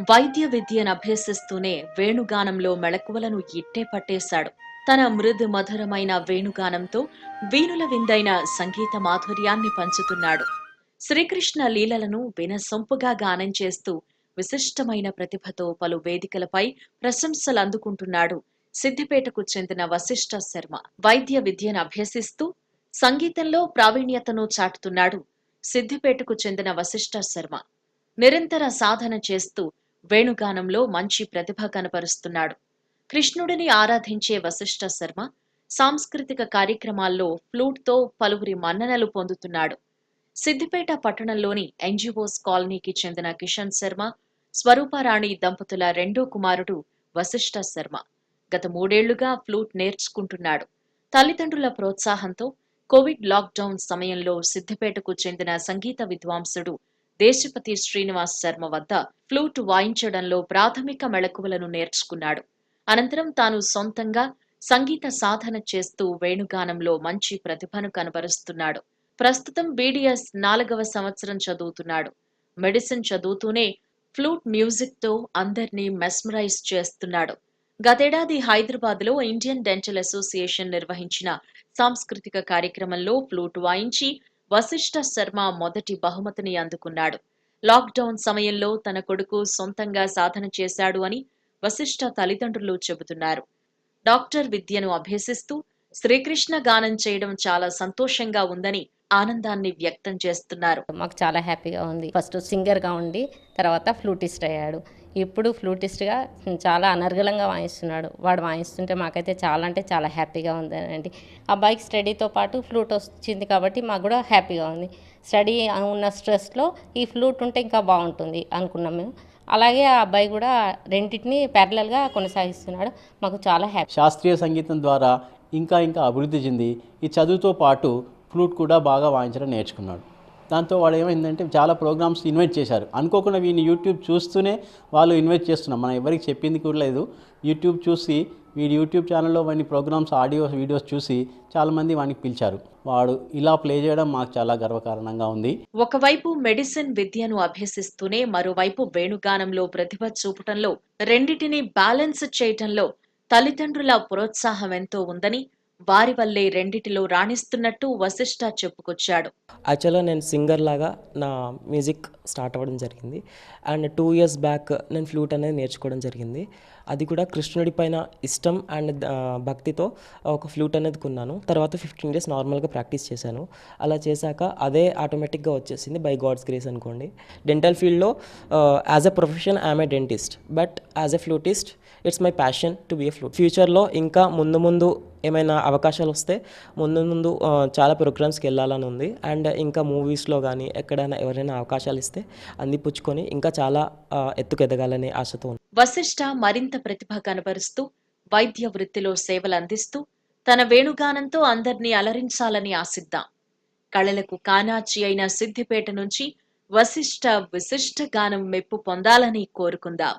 వైద్య విద్యను అభ్యసిస్తూనే వేణుగానంలో మెళకువలను ఇట్టే పట్టేశాడు. తన మృదు మధురమైన వేణుగానంతో వీణుల విందైన సంగీత మాధుర్యాన్ని పంచుతున్నాడు. శ్రీకృష్ణ లీలలను వినసొంపుగా గానం చేస్తూ విశిష్టమైన ప్రతిభతో పలు వేదికలపై ప్రశంసలు అందుకుంటున్నాడు సిద్దిపేటకు చెందిన వశిష్ఠ శర్మ. వైద్య విద్యను అభ్యసిస్తూ సంగీతంలో ప్రావీణ్యతను చాటుతున్నాడు సిద్దిపేటకు చెందిన వశిష్ఠ శర్మ. నిరంతర సాధన చేస్తూ వేణుగానంలో మంచి ప్రతిభ కనపరుస్తున్నాడు. కృష్ణుడిని ఆరాధించే వశిష్ఠ శర్మ సాంస్కృతిక కార్యక్రమాల్లో ఫ్లూట్తో పలువురి మన్ననలు పొందుతున్నాడు. సిద్దిపేట పట్టణంలోని ఎన్జిఓస్ కాలనీకి చెందిన కిషన్ శర్మ, స్వరూపారాణి దంపతుల రెండో కుమారుడు వశిష్ఠ శర్మ గత 3 ఏళ్లుగా ఫ్లూట్ నేర్చుకుంటున్నాడు. తల్లిదండ్రుల ప్రోత్సాహంతో కోవిడ్ లాక్డౌన్ సమయంలో సిద్దిపేటకు చెందిన సంగీత విద్వాంసుడు దేశపతి శ్రీనివాస్ శర్మ వద్ద ఫ్లూట్ వాయించడంలో ప్రాథమిక మెళకువలను నేర్చుకున్నాడు. అనంతరం తాను సొంతంగా సంగీత సాధన చేస్తూ వేణుగానంలో మంచి ప్రతిభను కనబరుస్తున్నాడు. ప్రస్తుతం బీడీఎస్ 4వ సంవత్సరం చదువుతున్నాడు. మెడిసిన్ చదువుతూనే ఫ్లూట్ మ్యూజిక్ తో అందర్నీ మెస్మరైజ్ చేస్తున్నాడు. గతేడాది హైదరాబాద్ లో ఇండియన్ డెంటల్ అసోసియేషన్ నిర్వహించిన సాంస్కృతిక కార్యక్రమంలో ఫ్లూట్ వాయించి వశిష్ఠ శర్మ మొదటి బహుమతిని అందుకున్నాడు. లాక్డౌన్ సమయంలో తన కొడుకు సొంతంగా సాధన చేశాడు అని వశిష్ఠ తల్లిదండ్రులు చెబుతున్నారు. డాక్టర్ విద్యను అభ్యసిస్తూ శ్రీకృష్ణ గానం చేయడం చాలా సంతోషంగా ఉందని ఆనందాన్ని వ్యక్తం చేస్తున్నారు. మాకు చాలా హ్యాపీగా ఉంది. ఫస్ట్ సింగర్గా ఉండి తర్వాత ఫ్లూటిస్ట్ అయ్యాడు. ఇప్పుడు ఫ్లూటిస్ట్గా చాలా అనర్గళంగా వాయిస్తున్నాడు. వాడు వాయిస్తుంటే మాకైతే చాలా అంటే చాలా హ్యాపీగా ఉందండి. అబ్బాయికి స్టడీతో పాటు ఫ్లూట్ వచ్చింది కాబట్టి మాకు కూడా హ్యాపీగా ఉంది. స్టడీ ఉన్న స్ట్రెస్లో ఈ ఫ్లూట్ ఉంటే ఇంకా బాగుంటుంది అనుకున్నాం మేము. అలాగే ఆ అబ్బాయి కూడా రెండింటిని ప్యారలల్గా కొనసాగిస్తున్నాడు. మాకు చాలా హ్యాపీ. శాస్త్రీయ సంగీతం ద్వారా ఇంకా అభివృద్ధి చెంది ఈ చదువుతో పాటు ఫ్లూట్ కూడా బాగా వాయించడం నేర్చుకున్నాడు. దాంతో వాడు ఏమైందంటే చాలా ప్రోగ్రామ్స్ ఇన్వైట్ చేశారు. అనుకోకుండా వీడిని యూట్యూబ్ చూస్తూనే వాళ్ళు ఇన్వైట్ చేస్తున్నాం, మనం ఎవరికి చెప్పింది కూడా లేదు. యూట్యూబ్ చూసి వీడి యూట్యూబ్ ఛానల్లో వాడిని ప్రోగ్రామ్స్ ఆడియోస్ వీడియోస్ చూసి చాలామంది వాడిని పిలిచారు. వాడు ఇలా ప్లే చేయడం మాకు చాలా గర్వకారణంగా ఉంది. ఒకవైపు మెడిసిన్ విద్యను అభ్యసిస్తూనే మరోవైపు వేణుగానంలో ప్రతిభ చూపటంలో రెండిటిని బ్యాలెన్స్ చేయటంలో తల్లిదండ్రుల ప్రోత్సాహం ఎంతో ఉందని, వారి వల్లే రెండిటిలో రాణిస్తున్నట్టు వశిష్ఠ చెప్పుకొచ్చాడు. యాక్చువల్గా నేను సింగర్ లాగా నా మ్యూజిక్ స్టార్ట్ అవ్వడం జరిగింది. అండ్ 2 ఇయర్స్ బ్యాక్ నేను ఫ్లూట్ అనేది నేర్చుకోవడం జరిగింది. అది కూడా కృష్ణుడి పైన ఇష్టం అండ్ భక్తితో ఒక ఫ్లూట్ అనేది కొన్నాను. తర్వాత 15 డేస్ నార్మల్గా ప్రాక్టీస్ చేశాను. అలా చేశాక అదే ఆటోమేటిక్గా వచ్చేసింది బై గాడ్స్ గ్రేస్ అనుకోండి. డెంటల్ ఫీల్డ్లో as a profession I'm a dentist, but as a flutist it's my passion to be a flute. ఫ్యూచర్లో ఇంకా ముందు ఏమైనా అవకాశాలు వస్తే ముందు చాలా ప్రోగ్రామ్స్కి వెళ్ళాలని ఉంది. అండ్ ఇంకా మూవీస్లో కానీ ఎక్కడైనా ఎవరైనా అవకాశాలు ఇస్తే అందిపుచ్చుకొని ఇంకా చాలా ఎత్తుకెదగాలనే ఆశతో ఉంది. వశిష్ఠ మరింత ప్రతిభ కనబరుస్తూ వైద్య వృత్తిలో సేవలు అందిస్తూ తన వేణుగానంతో అందర్నీ అలరించాలని ఆశిద్దాం. కళలకు కానాచి అయిన సిద్దిపేట నుంచి వశిష్ఠ విశిష్ట గానం మెప్పు పొందాలని కోరుకుందాం.